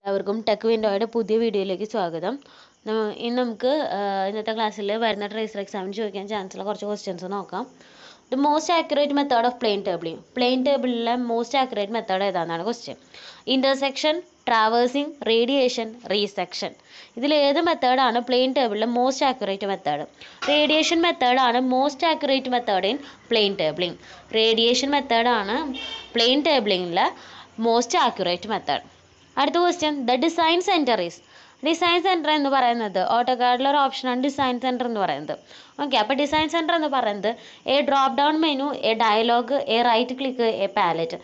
എല്ലാവർക്കും ടെക് വിൻഡോയുടെ പുതിയ വീഡിയോയിലേക്ക് സ്വാഗതം. ഇന്ന് നമുക്ക് ഇന്നത്തെ ക്ലാസ്സിൽ വരുന്ന ട്രേസർ എക്സാമിന് ചോദിക്കാൻ ചാൻസുള്ള കുറച്ച് ക്വസ്റ്റ്യൻസ് നോക്കാം. The most accurate method of plane tabling. Plane ടേബിളിലെ മോസ്റ്റ് ആക്യുറേറ്റ് മെത്തേഡ് ഏതാണെന്നാണ് question. Intersection, traversing, radiation, resection. ഇതിൽ ഏത് മെത്തേഡാണ് പ്ലെയിൻ ടേബിളിലെ മോസ്റ്റ് ആക്യുറേറ്റ് മെത്തേഡ്? റേഡിയേഷൻ മെത്തേഡാണ് most accurate method in plane tabling. Radiation മെത്തേഡാണ് പ്ലെയിൻ ടേബിളിംഗിലെ മോസ്റ്റ് ആക്യുറേറ്റ് മെത്തേഡ്. അടുത്ത question, the design centre is. Design centre എന്ന് പറയുന്നത് ഓട്ടോകാഡിലൊരു ഓപ്ഷനാണ് ഡിസൈൻ സെൻറ്റർ എന്ന് പറയുന്നത്. ഓക്കെ, അപ്പോൾ ഡിസൈൻ സെൻറ്റർ എന്ന് പറയുന്നത് a drop down menu, a dialogue, a right click, a palette.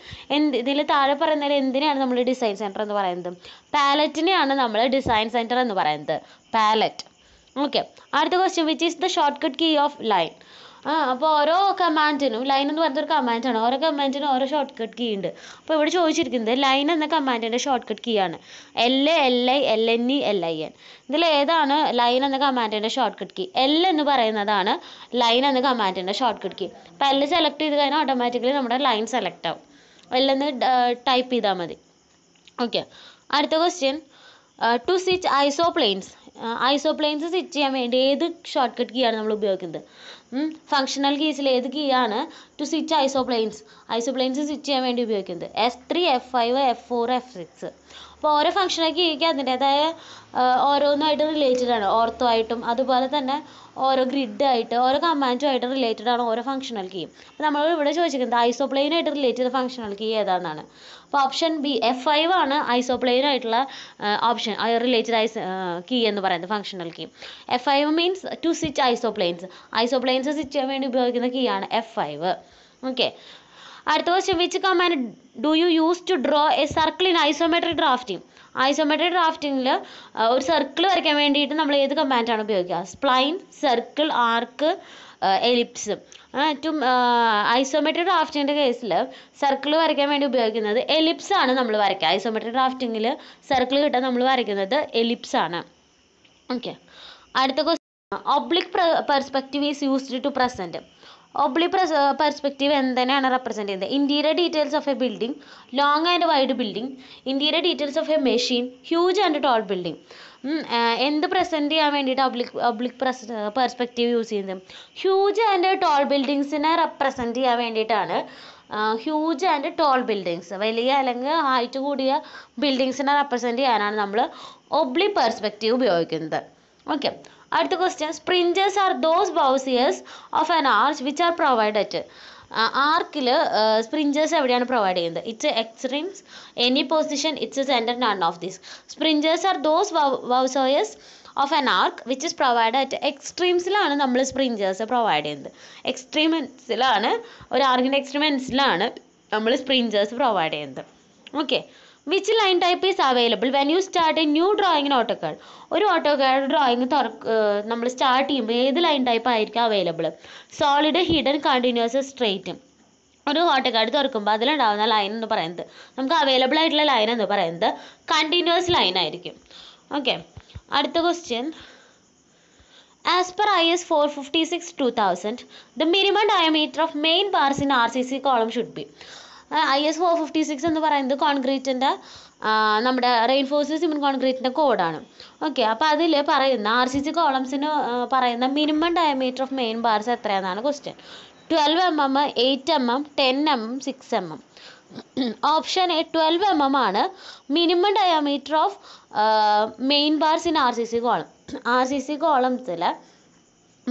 ഇതിൽ താഴെ പറയുന്നതിൽ എന്തിനാണ് നമ്മൾ ഡിസൈൻ സെൻറ്റർ എന്ന് പറയുന്നത്? പാലറ്റിനെയാണ് നമ്മൾ ഡിസൈൻ സെൻറ്റർ എന്ന് പറയുന്നത്, പാലറ്റ്. ഓക്കെ, അടുത്ത question, which is the short cut key of line. അപ്പോൾ ഓരോ കമാൻഡിനും, ലൈൻ എന്ന് പറയുന്നൊരു കമാൻഡാണ്, ഓരോ കമാൻഡിനും ഓരോ ഷോർട്ട് കട്ട് കീ ഉണ്ട്. അപ്പോൾ ഇവിടെ ചോദിച്ചിരിക്കുന്നത് ലൈൻ എന്ന കമാൻഡിൻ്റെ ഷോർട്ട് കട്ട് കീ ആണ് LI, LNE, LIN. ഇതിൽ ഏതാണ് ലൈൻ എന്ന കമാൻഡിൻ്റെ ഷോർട്ട് കട്ട് കീ? L എന്ന് പറയുന്നതാണ് ലൈൻ എന്ന കമാൻഡിൻ്റെ ഷോർട്ട് കട്ട് കീ. അപ്പോൾ L സെലക്ട് ചെയ്ത് കഴിഞ്ഞാൽ ഓട്ടോമാറ്റിക്കലി നമ്മുടെ ലൈൻ സെലക്ട് ആവും. L എന്ന് ടൈപ്പ് ചെയ്താൽ മതി. ഓക്കെ, അടുത്ത ക്വസ്റ്റ്യൻ, ടു സ്വിച്ച് ഐസോപ്ലെയിൻസ്. ഐസോപ്ലെയിൻസ് സ്വിച്ച് ചെയ്യാൻ വേണ്ടി ഏത് ഷോർട്ട് കട്ട് കീ ആണ് നമ്മൾ ഉപയോഗിക്കുന്നത്? ഫങ്ഷണൽ കീസിൽ ഏത് കീ ആണ് ടു സ്വിച്ച് ഐസോപ്ലെയിൻസ് സ്വിച്ച് ചെയ്യാൻ വേണ്ടി ഉപയോഗിക്കുന്നത്? F3, F5, F4, F6. അപ്പോൾ ഓരോ ഫങ്ഷണൽ കീക്ക് അതിൻ്റേതായ ഓരോന്നായിട്ട് റിലേറ്റഡ് ആണ്. ഓർത്തോ ആയിട്ടും അതുപോലെ തന്നെ ഓരോ ഗ്രിഡായിട്ട് ഓരോ കമാൻഡുമായിട്ട് റിലേറ്റഡ് ആണ് ഓരോ ഫങ്ഷണൽ കീയും. അപ്പോൾ നമ്മൾ ഇവിടെ ചോദിച്ചിരിക്കുന്നത് ഐസോപ്ലെയിനായിട്ട് റിലേറ്റഡ് ഫങ്ഷണൽ കീ ഏതാണെന്നാണ്. അപ്പോൾ ഓപ്ഷൻ ബി F5 ആണ് ഐസോപ്ലെയിനായിട്ടുള്ള ഓപ്ഷൻ റിലേറ്റഡ് കീ എന്ന് പറയുന്നത്, functional key. F5 means to switch isoplanes switch ചെയ്യാൻ വേണ്ടി ഉപയോഗിക്കുന്ന കീ ആണ് F5. ഓക്കെ, അടുത്ത question, which command do you use to draw a circle in isometric drafting. Isometric ഡ്രാഫ്റ്റിംഗിൽ ഒരു സർക്കിൾ വരയ്ക്കാൻ വേണ്ടിയിട്ട് നമ്മൾ ഏത് കമാൻഡാണ് ഉപയോഗിക്കുക? Spline, circle, arc, ellipse. Isometric ഡ്രാഫ്റ്റിങ്ങിൻ്റെ കേസിൽ സർക്കിൾ വരയ്ക്കാൻ വേണ്ടി ഉപയോഗിക്കുന്നത് എലിപ്സ് ആണ് നമ്മൾ വരയ്ക്കുക. ഐസോമെട്രിക് ഡ്രാഫ്റ്റിങ്ങിൽ സർക്കിൾ കിട്ടാൻ നമ്മൾ വരയ്ക്കുന്നത് എലിപ്സ് ആണ്. ഓക്കെ, അടുത്ത question, oblique perspective is used to present. Oblique perspective എന്തിനാണ് റെപ്രസെൻറ്റ് ചെയ്യുന്നത്? Interior details of a building, long and wide building, interior details of a machine, huge and tall building. എന്ത് present ചെയ്യാൻ വേണ്ടിയിട്ട് oblique perspective use ചെയ്യുന്നത്? Huge and tall ബിൽഡിങ്സിനെ represent ചെയ്യാൻ വേണ്ടിയിട്ടാണ്. Huge and toll buildings, വലിയ അല്ലെങ്കിൽ ഹൈറ്റ് കൂടിയ ബിൽഡിങ്സിനെ റെപ്രസെൻറ്റ് ചെയ്യാനാണ് നമ്മൾ ഒബ്ലിക് പെർസ്പെക്റ്റീവ് ഉപയോഗിക്കുന്നത്. ഓക്കെ, അടുത്ത question, springers are those voussoirs of an arch which are provided. ആർക്കിൽ സ്പ്രിഞ്ചേഴ്സ് എവിടെയാണ് പ്രൊവൈഡ് ചെയ്യുന്നത്? Its extremes, any position, its centre, none of these. Springers are those voussoirs of an arc which is provide at എക്സ്ട്രീംസിലാണ് നമ്മൾ springers provide ചെയ്യുന്നത്. എക്സ്ട്രീമെൻസിലാണ്, ഒരു ആർക്കിൻ്റെ എക്സ്ട്രീമെൻസിലാണ് നമ്മൾ സ്പ്രിഞ്ചേഴ്സ് പ്രൊവൈഡ് ചെയ്യുന്നത്. Okay, which line type is available when you start a new drawing in AutoCAD. ഒരു ഓട്ടോകാഡ് ഡ്രോയിങ് നമ്മൾ സ്റ്റാർട്ട് ചെയ്യുമ്പോൾ ഏത് ലൈൻ ടൈപ്പ് ആയിരിക്കും available? Solid, hidden, continuous, straight. ഒരു ഓട്ടോകാഡ് തുറക്കുമ്പോൾ അതിലുണ്ടാകുന്ന ലൈൻ എന്ന് പറയുന്നത്, നമുക്ക് അവൈലബിൾ ആയിട്ടുള്ള ലൈൻ എന്ന് പറയുന്നത് കണ്ടിന്യൂസ് ലൈൻ ആയിരിക്കും. ഓക്കെ, അടുത്ത question, as per IS 456/2000 the minimum diameter of main bars in RCC column should be. IS 456 എന്ന് പറയുന്നത് കോൺക്രീറ്റിൻ്റെ, നമ്മുടെ റെയിൻഫോഴ്സ്ഡ് സിമെൻറ്റ് കോൺക്രീറ്റിൻ്റെ കോഡാണ്. ഓക്കെ, അപ്പോൾ അതിൽ പറയുന്ന RCC കോളംസിന് പറയുന്ന minimum diameter of main bars എത്രയാണെന്നാണ് question. 12 mm, 8 mm, 10 mm, 6 mm. Option A 12 mm ആണ് minimum diameter of main bars in RCC column. RCC കോളംസിൽ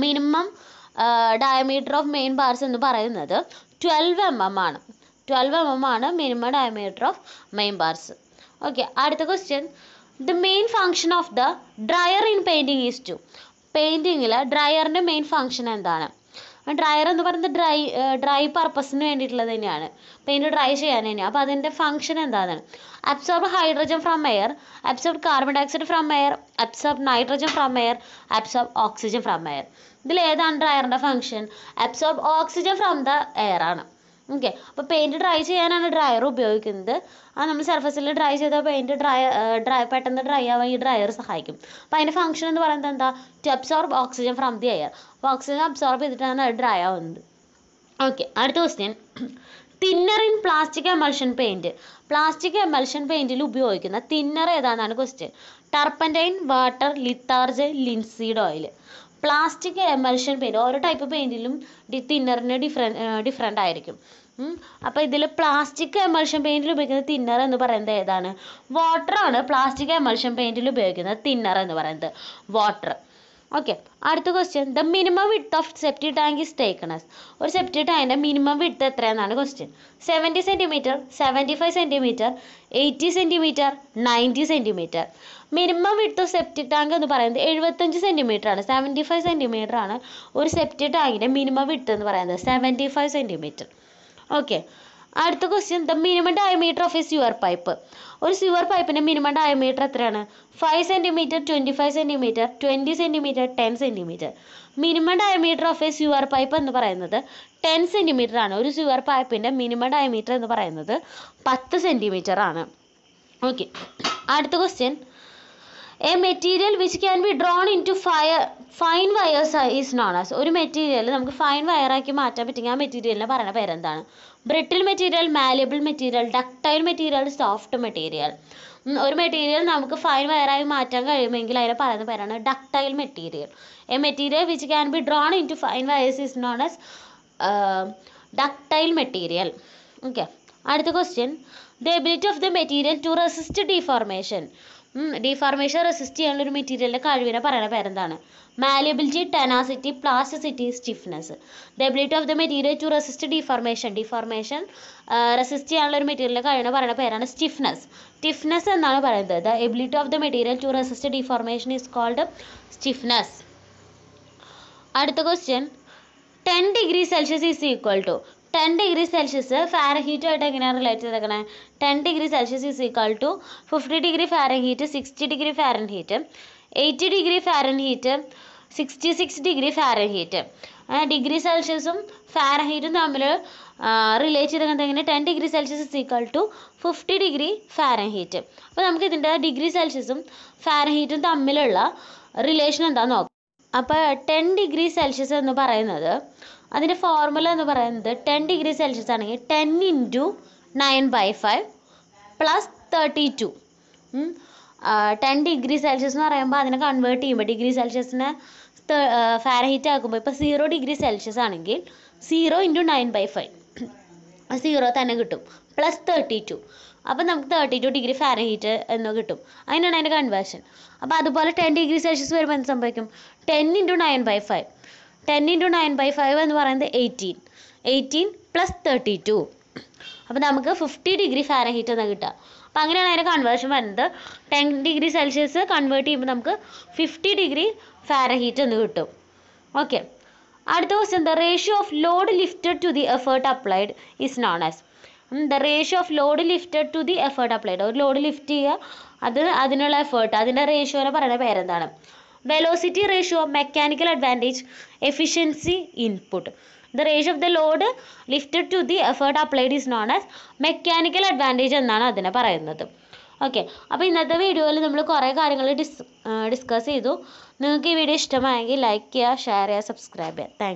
minimum diameter of main bars എന്ന് പറയുന്നത് 12 mm ആണ്. 12 mm ആണ് minimum diameter of main bars. Okay, അടുത്ത question, the main function of the dryer in painting is to. പെയിൻറ്റിങ്ങിൽ ഡ്രയറിൻ്റെ main function എന്താണ്? Dryer എന്ന് പറയുന്നത് ഡ്രൈ പർപ്പസിന് വേണ്ടിയിട്ടുള്ളത് തന്നെയാണ്, പെയിൻറ്റ് ഡ്രൈ ചെയ്യാൻ തന്നെയാണ്. അപ്പോൾ അതിൻ്റെ ഫങ്ഷൻ എന്താണ്? Absorb hydrogen from air, absorb carbon dioxide from air, absorb nitrogen from air, absorb oxygen from air. ഇതിൽ ഏതാണ് ഡ്രയറിൻ്റെ function? Absorb oxygen from the air ആണ്. ഓക്കെ, അപ്പോൾ പെയിൻറ്റ് ഡ്രൈ ചെയ്യാനാണ് ഡ്രയർ ഉപയോഗിക്കുന്നത്. നമ്മൾ സർഫസിൽ ഡ്രൈ ചെയ്താൽ പെയിൻറ്റ് പെട്ടെന്ന് ഡ്രൈ ആവാൻ ഈ ഡ്രയർ സഹായിക്കും. അപ്പോൾ അതിൻ്റെ ഫംഗ്ഷൻ എന്ന് പറയുന്നത് എന്താ? To absorb oxygen from the air. അപ്പോൾ ഓക്സിജൻ അബ്സോർബ് ചെയ്തിട്ടാണ് അത് ഡ്രൈ ആവുന്നത്. ഓക്കെ, അടുത്ത question, thinner in plastic emulsion paint. Plastic emulsion പെയിൻറ്റിൽ ഉപയോഗിക്കുന്ന തിന്നർ ഏതാണെന്നാണ് question. Turpentine, water, litharge, linseed oil. Plastic emulsion paint, ഓരോ ടൈപ്പ് പെയിൻറ്റിലും തിന്നറിന് ഡിഫറെൻ്റ് ആയിരിക്കും. അപ്പോൾ ഇതിൽ പ്ലാസ്റ്റിക് എമൾഷൻ പെയിൻറ്റിൽ ഉപയോഗിക്കുന്ന തിന്നർ എന്ന് പറയുന്നത് ഏതാണ്? വാട്ടറാണ് പ്ലാസ്റ്റിക് എമൾഷൻ പെയിൻറ്റിൽ ഉപയോഗിക്കുന്ന തിന്നർ എന്ന് പറയുന്നത്, വാട്ടർ. ഓക്കെ, അടുത്ത question. The minimum width of septic tank is taken as. ഒരു സെപ്റ്റി ടാങ്കിൻ്റെ മിനിമം വിഡ്ത്ത് എത്രയെന്നാണ് question. 70 centimetre, 75 centimetre, 80 centimetre, 90 centimetre. Minimum width of septic tank എന്ന് പറയുന്നത് 75 സെൻറ്റിമീറ്റർ ആണ്. 75 സെൻറ്റിമീറ്റർ ആണ് ഒരു സെപ്റ്റി ടാങ്കിൻ്റെ മിനിമം വിഡ്ത്ത് എന്ന് പറയുന്നത്, 75 സെൻറ്റിമീറ്റർ. ഓക്കെ, അടുത്ത question. The minimum diameter of A sewer pipe. ഒരു സ്യൂവർ പൈപ്പിൻ്റെ മിനിമം ഡയമീറ്റർ എത്രയാണ്? 5 centimetre, 25 centimetre, 20 centimetre, 10 centimetre. Minimum diameter of A sewer pipe എന്ന് പറയുന്നത് 10 സെൻറ്റിമീറ്റർ ആണ്. ഒരു സ്യൂവർ പൈപ്പിൻ്റെ മിനിമം ഡയമീറ്റർ എന്ന് പറയുന്നത് 10 സെൻറ്റിമീറ്റർ ആണ്. ഓക്കെ, അടുത്ത question. A material which can be drawn into fine wires is known as. ഒരു മെറ്റീരിയൽ നമുക്ക് ഫൈൻ വയറാക്കി മാറ്റാൻ പറ്റുമെങ്കിൽ ആ മെറ്റീരിയലിനെ പറയുന്ന പേരെന്താണ്? Brittle material, malleable material, ductile material, soft material. ഒരു മെറ്റീരിയൽ നമുക്ക് ഫൈൻ വയറായി മാറ്റാൻ കഴിയുമെങ്കിൽ അതിനെ പറയുന്ന പേരാണ് ductile material. A material which can be drawn into fine wires is known as ductile material. Okay, അടുത്ത question. The ability of the material to resist deformation. Deformation resist ചെയ്യാനുള്ള ഒരു മെറ്റീരിയലിൻ്റെ കഴിവിനെ പറയുന്ന പേരെന്താണ്? Malleability, tenacity, plasticity, stiffness. The ability of the material to resist deformation. Deformation resist ചെയ്യാനുള്ള ഒരു മെറ്റീരിയലിൻ്റെ കഴിവിനെ പറയുന്ന പേരാണ് സ്റ്റിഫ്നെസ്. സ്റ്റിഫ്നെസ് എന്നാണ് പറയുന്നത്. The ability of the material to resist deformation is called stiffness. അടുത്ത question. 10 degree Celsius is equal to. 10 degree Celsius ഫാരൻഹീറ്റുമായിട്ട് എങ്ങനെയാണ് റിലേറ്റ് ചെയ്തേക്കണേ? 10 degree Celsius is equal to 50 degree Fahrenheit, 60 degree Fahrenheit, 80 degree Fahrenheit, 66 degree Fahrenheit. Degree സെൽഷ്യസും ഫാരൻഹീറ്റും തമ്മിൽ relate ചെയ്തേക്കുന്നത് എങ്ങനെ? 10 degree Celsius is equal to 50 degree Fahrenheit. അപ്പോൾ നമുക്ക് ഇതിൻ്റെ ഡിഗ്രി സെൽഷ്യസും ഫാരൻഹീറ്റും തമ്മിലുള്ള റിലേഷൻ എന്താണെന്ന് നോക്കാം. അപ്പോൾ 10 ഡിഗ്രി സെൽഷ്യസ് എന്ന് പറയുന്നത്, അതിൻ്റെ ഫോർമുല എന്ന് പറയുന്നത് 10 ഡിഗ്രി സെൽഷ്യസ് ആണെങ്കിൽ 10 × 9/5 പ്ലസ് 32. 10 ഡിഗ്രി സെൽഷ്യസ് എന്ന് പറയുമ്പോൾ അതിനെ കൺവേർട്ട് ചെയ്യുമ്പോൾ ഡിഗ്രി സെൽഷ്യസിനെ ഫാരൻഹീറ്റ് ആക്കുമ്പോൾ ഇപ്പോൾ 0 ഡിഗ്രി സെൽഷ്യസ് ആണെങ്കിൽ 0 × 9/5 0 തന്നെ കിട്ടും, പ്ലസ് 32. അപ്പോൾ നമുക്ക് 32 ഡിഗ്രി ഫാരൻഹീറ്റ് എന്ന് കിട്ടും. അതിനാണ് അതിൻ്റെ കൺവേർഷൻ. അപ്പോൾ അതുപോലെ 10 ഡിഗ്രി സെൽഷ്യസ് വരുമ്പോൾ എന്ത് സംഭവിക്കും? 10 × 9/5. 10 × 9/5 എന്ന് പറയുന്നത് 18 പ്ലസ് 32. അപ്പോൾ നമുക്ക് 50 ഡിഗ്രി ഫാരൻഹീറ്റ് എന്ന് കിട്ടുക. അപ്പോൾ അങ്ങനെയാണ് അതിൻ്റെ കൺവേർഷൻ വരുന്നത്. 10 ഡിഗ്രി സെൽഷ്യസ് കൺവേർട്ട് ചെയ്യുമ്പോൾ നമുക്ക് 50 ഡിഗ്രി ഫാരൻഹീറ്റ് എന്ന് കിട്ടും. ഓക്കെ, അടുത്ത question. The ratio of load lifted to the effort applied is known as. The ratio of load lifted to the effort applied. ഒരു ലോഡ് ലിഫ്റ്റ് ചെയ്യുക, അതിനുള്ള effort, അതിൻ്റെ റേഷ്യോനെ പറയുന്ന പേരെന്താണ്? Velocity ratio, mechanical advantage, efficiency, input. The ratio of the load lifted to the effort applied is known as mechanical advantage എന്നാണ് അതിനെ പറയുന്നത്. ഓക്കെ, അപ്പോൾ ഇന്നത്തെ വീഡിയോയിൽ നമ്മൾ കുറേ കാര്യങ്ങൾ ഡിസ്കസ് ചെയ്തു. നിങ്ങൾക്ക് ഈ വീഡിയോ ഇഷ്ടമായെങ്കിൽ ലൈക്ക് ചെയ്യുക, ഷെയർ ചെയ്യുക, സബ്സ്ക്രൈബ് ചെയ്യുക. Thank you.